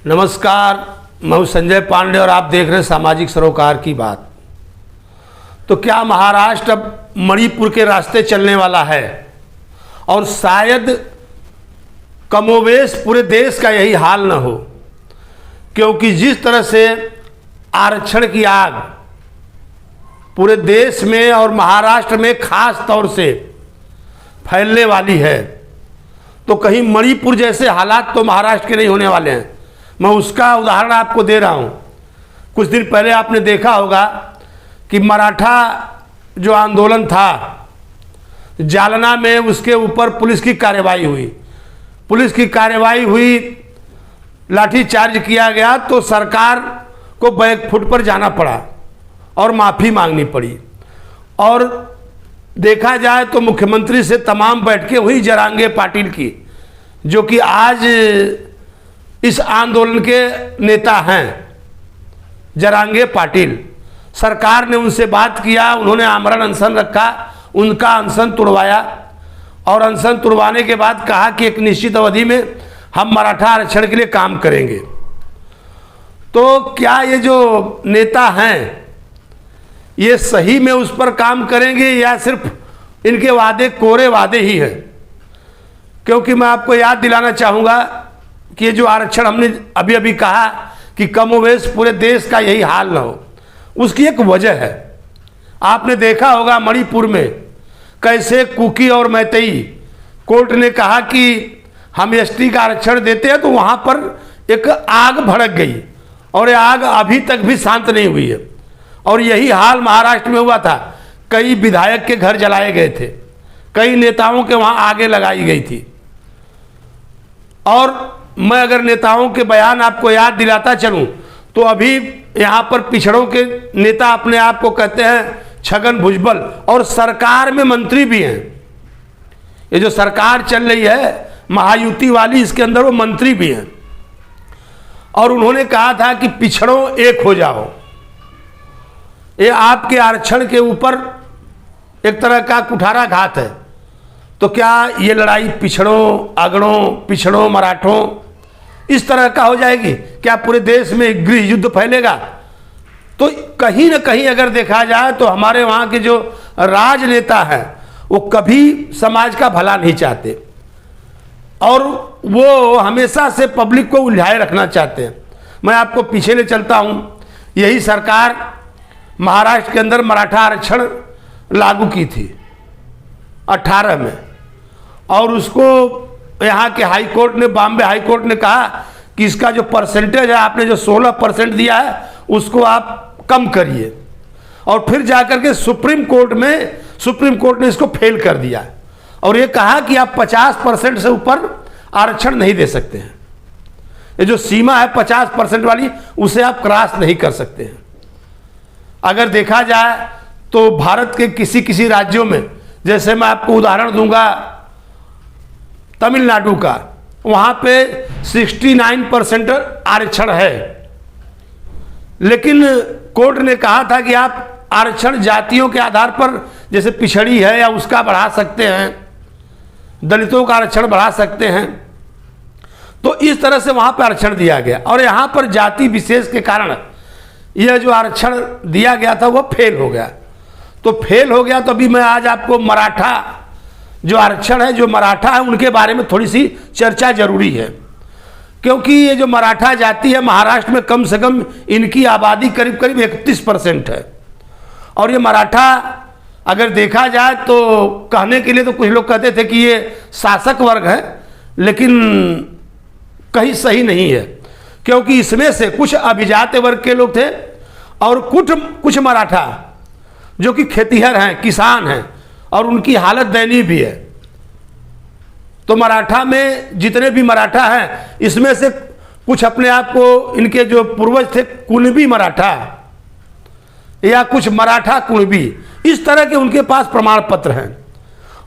नमस्कार, मैं हूं संजय पांडे और आप देख रहे हैं सामाजिक सरोकार की बात। तो क्या महाराष्ट्र अब मणिपुर के रास्ते चलने वाला है? और शायद कमोवेश पूरे देश का यही हाल न हो, क्योंकि जिस तरह से आरक्षण की आग पूरे देश में और महाराष्ट्र में खास तौर से फैलने वाली है, तो कहीं मणिपुर जैसे हालात तो महाराष्ट्र के नहीं होने वाले हैं। मैं उसका उदाहरण आपको दे रहा हूं। कुछ दिन पहले आपने देखा होगा कि मराठा जो आंदोलन था, जालना में उसके ऊपर पुलिस की कार्रवाई हुई, लाठीचार्ज किया गया, तो सरकार को बैकफुट पर जाना पड़ा और माफ़ी मांगनी पड़ी। और देखा जाए तो मुख्यमंत्री से तमाम बैठकें हुई जरांगे पाटिल की, जो कि आज इस आंदोलन के नेता हैं, जरांगे पाटिल। सरकार ने उनसे बात किया, उन्होंने आमरण अनशन रखा, उनका अनशन तुड़वाया और अनशन तुड़वाने के बाद कहा कि एक निश्चित अवधि में हम मराठा आरक्षण के लिए काम करेंगे। तो क्या ये जो नेता हैं ये सही में उस पर काम करेंगे या सिर्फ इनके वादे कोरे वादे ही हैं? क्योंकि मैं आपको याद दिलाना चाहूँगा कि ये जो आरक्षण हमने अभी अभी कहा कि कमोवेश पूरे देश का यही हाल न हो, उसकी एक वजह है। आपने देखा होगा मणिपुर में कैसे कुकी और मैतेई कोर्ट ने कहा कि हम एसटी का आरक्षण देते हैं, तो वहाँ पर एक आग भड़क गई और ये आग अभी तक भी शांत नहीं हुई है। और यही हाल महाराष्ट्र में हुआ था। कई विधायक के घर जलाए गए थे, कई नेताओं के वहाँ आगे लगाई गई थी। और मैं अगर नेताओं के बयान आपको याद दिलाता चलूं तो अभी यहाँ पर पिछड़ों के नेता अपने आप को कहते हैं छगन भुजबल, और सरकार में मंत्री भी हैं। ये जो सरकार चल रही है महायुति वाली, इसके अंदर वो मंत्री भी हैं। और उन्होंने कहा था कि पिछड़ों एक हो जाओ। ये आपके आरक्षण के ऊपर एक तरह का कुठारा घात है। तो क्या ये लड़ाई पिछड़ों अगड़ों, पिछड़ों मराठों, इस तरह का हो जाएगी? क्या पूरे देश में गृह युद्ध फैलेगा? तो कहीं ना कहीं अगर देखा जाए तो हमारे वहाँ के जो राजनेता हैं वो कभी समाज का भला नहीं चाहते और वो हमेशा से पब्लिक को उलझाए रखना चाहते हैं। मैं आपको पीछे ले चलता हूँ। यही सरकार महाराष्ट्र के अंदर मराठा आरक्षण लागू की थी 18 में, और उसको यहाँ के हाई कोर्ट ने, बॉम्बे हाई कोर्ट ने कहा कि इसका जो परसेंटेज है, आपने जो 16% दिया है उसको आप कम करिए। और फिर जाकर के सुप्रीम कोर्ट ने इसको फेल कर दिया और ये कहा कि आप 50% से ऊपर आरक्षण नहीं दे सकते हैं। ये जो सीमा है 50% वाली, उसे आप क्रॉस नहीं कर सकते हैं। अगर देखा जाए तो भारत के किसी किसी राज्यों में, जैसे मैं आपको उदाहरण दूंगा तमिलनाडु का, वहाँ पे 69% आरक्षण है, लेकिन कोर्ट ने कहा था कि आप आरक्षण जातियों के आधार पर, जैसे पिछड़ी है या उसका बढ़ा सकते हैं, दलितों का आरक्षण बढ़ा सकते हैं। तो इस तरह से वहाँ पर आरक्षण दिया गया और यहाँ पर जाति विशेष के कारण यह जो आरक्षण दिया गया था वह फेल हो गया। तो फेल हो गया तो अभी मैं आज आपको मराठा जो आरक्षण है, जो मराठा है, उनके बारे में थोड़ी सी चर्चा जरूरी है। क्योंकि ये जो मराठा जाति है महाराष्ट्र में, कम से कम इनकी आबादी करीब करीब 31% है। और ये मराठा अगर देखा जाए तो कहने के लिए तो कुछ लोग कहते थे कि ये शासक वर्ग है, लेकिन कहीं सही नहीं है। क्योंकि इसमें से कुछ अभिजात वर्ग के लोग थे और कुछ मराठा जो कि खेतीहर हैं, किसान हैं, और उनकी हालत दयनीय भी है। तो मराठा में जितने भी मराठा हैं, इसमें से कुछ अपने आप को, इनके जो पूर्वज थे कुणबी मराठा या कुछ मराठा कुणबी, इस तरह के उनके पास प्रमाण पत्र हैं।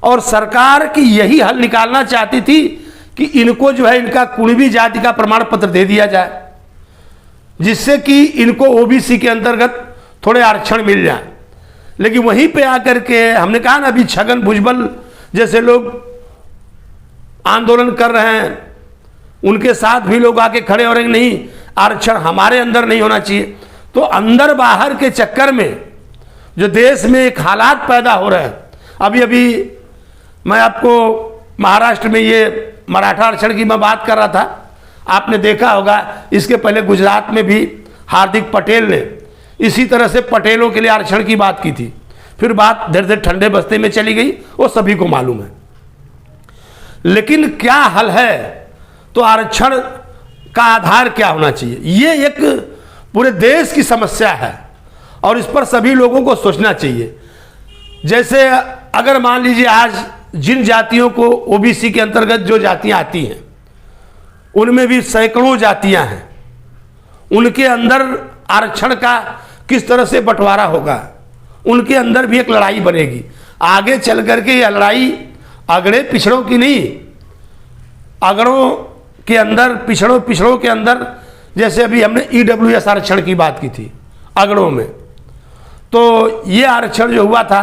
और सरकार की यही हल निकालना चाहती थी कि इनको जो है, इनका कुणबी जाति का प्रमाण पत्र दे दिया जाए, जिससे कि इनको ओबीसी के अंतर्गत थोड़े आरक्षण मिल जाए। लेकिन वहीं पे आकर के हमने कहा ना, अभी छगन भुजबल जैसे लोग आंदोलन कर रहे हैं उनके साथ भी लोग आके खड़े हो रहे हैं, नहीं आरक्षण हमारे अंदर नहीं होना चाहिए। तो अंदर बाहर के चक्कर में जो देश में एक हालात पैदा हो रहे हैं, अभी अभी मैं आपको महाराष्ट्र में ये मराठा आरक्षण की मैं बात कर रहा था, आपने देखा होगा इसके पहले गुजरात में भी हार्दिक पटेल ने इसी तरह से पटेलों के लिए आरक्षण की बात की थी, फिर बात धीरे धीरे ठंडे बस्ते में चली गई, वो सभी को मालूम है। लेकिन क्या हल है, तो आरक्षण का आधार क्या होना चाहिए, ये एक पूरे देश की समस्या है और इस पर सभी लोगों को सोचना चाहिए। जैसे अगर मान लीजिए आज जिन जातियों को ओबीसी के अंतर्गत जो जातियां आती हैं, उनमें भी सैकड़ों जातियां हैं, उनके अंदर आरक्षण का किस तरह से बंटवारा होगा, उनके अंदर भी एक लड़ाई बनेगी आगे चल करके। यह लड़ाई अगड़े पिछड़ों की नहीं, अगड़ों के अंदर पिछड़ों के अंदर, जैसे अभी हमने ईडब्ल्यूएस आरक्षण की बात की थी अगड़ों में, तो ये आरक्षण जो हुआ था,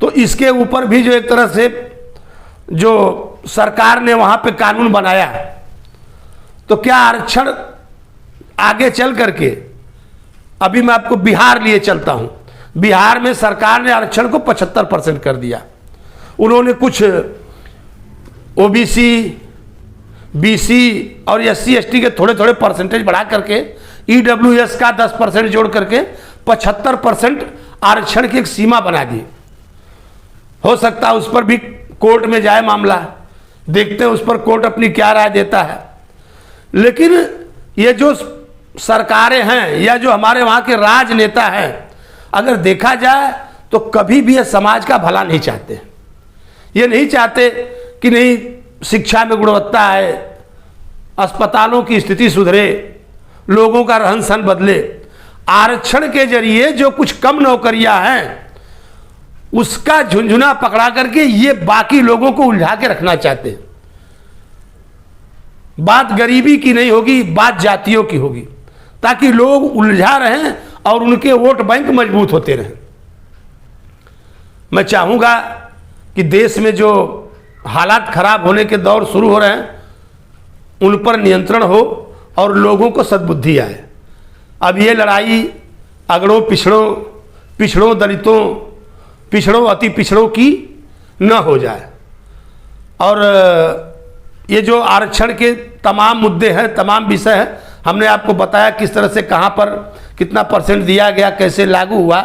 तो इसके ऊपर भी जो एक तरह से जो सरकार ने वहाँ पे कानून बनाया, तो क्या आरक्षण आगे चल करके, अभी मैं आपको बिहार लिए चलता हूँ, बिहार में सरकार ने आरक्षण को 75% कर दिया। उन्होंने कुछ ओबीसी, बीसी और एससी एसटी के थोड़े थोड़े परसेंटेज बढ़ा करके ईडब्ल्यूएस का 10% जोड़ करके 75% आरक्षण की एक सीमा बना दी। हो सकता है उस पर भी कोर्ट में जाए मामला, देखते हैं उस पर कोर्ट अपनी क्या राय देता है। लेकिन ये जो सरकारें हैं या जो हमारे वहाँ के राजनेता हैं, अगर देखा जाए तो कभी भी ये समाज का भला नहीं चाहते। ये नहीं चाहते कि नहीं शिक्षा में गुणवत्ता आए, अस्पतालों की स्थिति सुधरे, लोगों का रहन सहन बदले। आरक्षण के जरिए जो कुछ कम नौकरियां हैं उसका झुंझुना पकड़ा करके ये बाकी लोगों को उलझा के रखना चाहते हैं। बात गरीबी की नहीं होगी, बात जातियों की होगी, ताकि लोग उलझा रहें और उनके वोट बैंक मजबूत होते रहें। मैं चाहूँगा कि देश में जो हालात खराब होने के दौर शुरू हो रहे हैं उन पर नियंत्रण हो और लोगों को सद्बुद्धि आए। अब ये लड़ाई अगड़ों पिछड़ों दलितों, पिछड़ों अति पिछड़ों की न हो जाए। और ये जो आरक्षण के तमाम मुद्दे हैं, तमाम विषय हैं, हमने आपको बताया किस तरह से कहाँ पर कितना % दिया गया, कैसे लागू हुआ।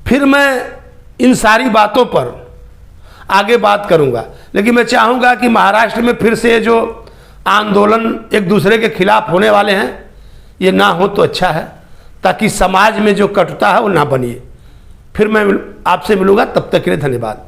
फिर मैं इन सारी बातों पर आगे बात करूंगा, लेकिन मैं चाहूँगा कि महाराष्ट्र में फिर से जो आंदोलन एक दूसरे के खिलाफ होने वाले हैं ये ना हो तो अच्छा है, ताकि समाज में जो कटुता है वो ना बनिए। फिर मैं आपसे मिलूंगा, तब तक के लिए धन्यवाद।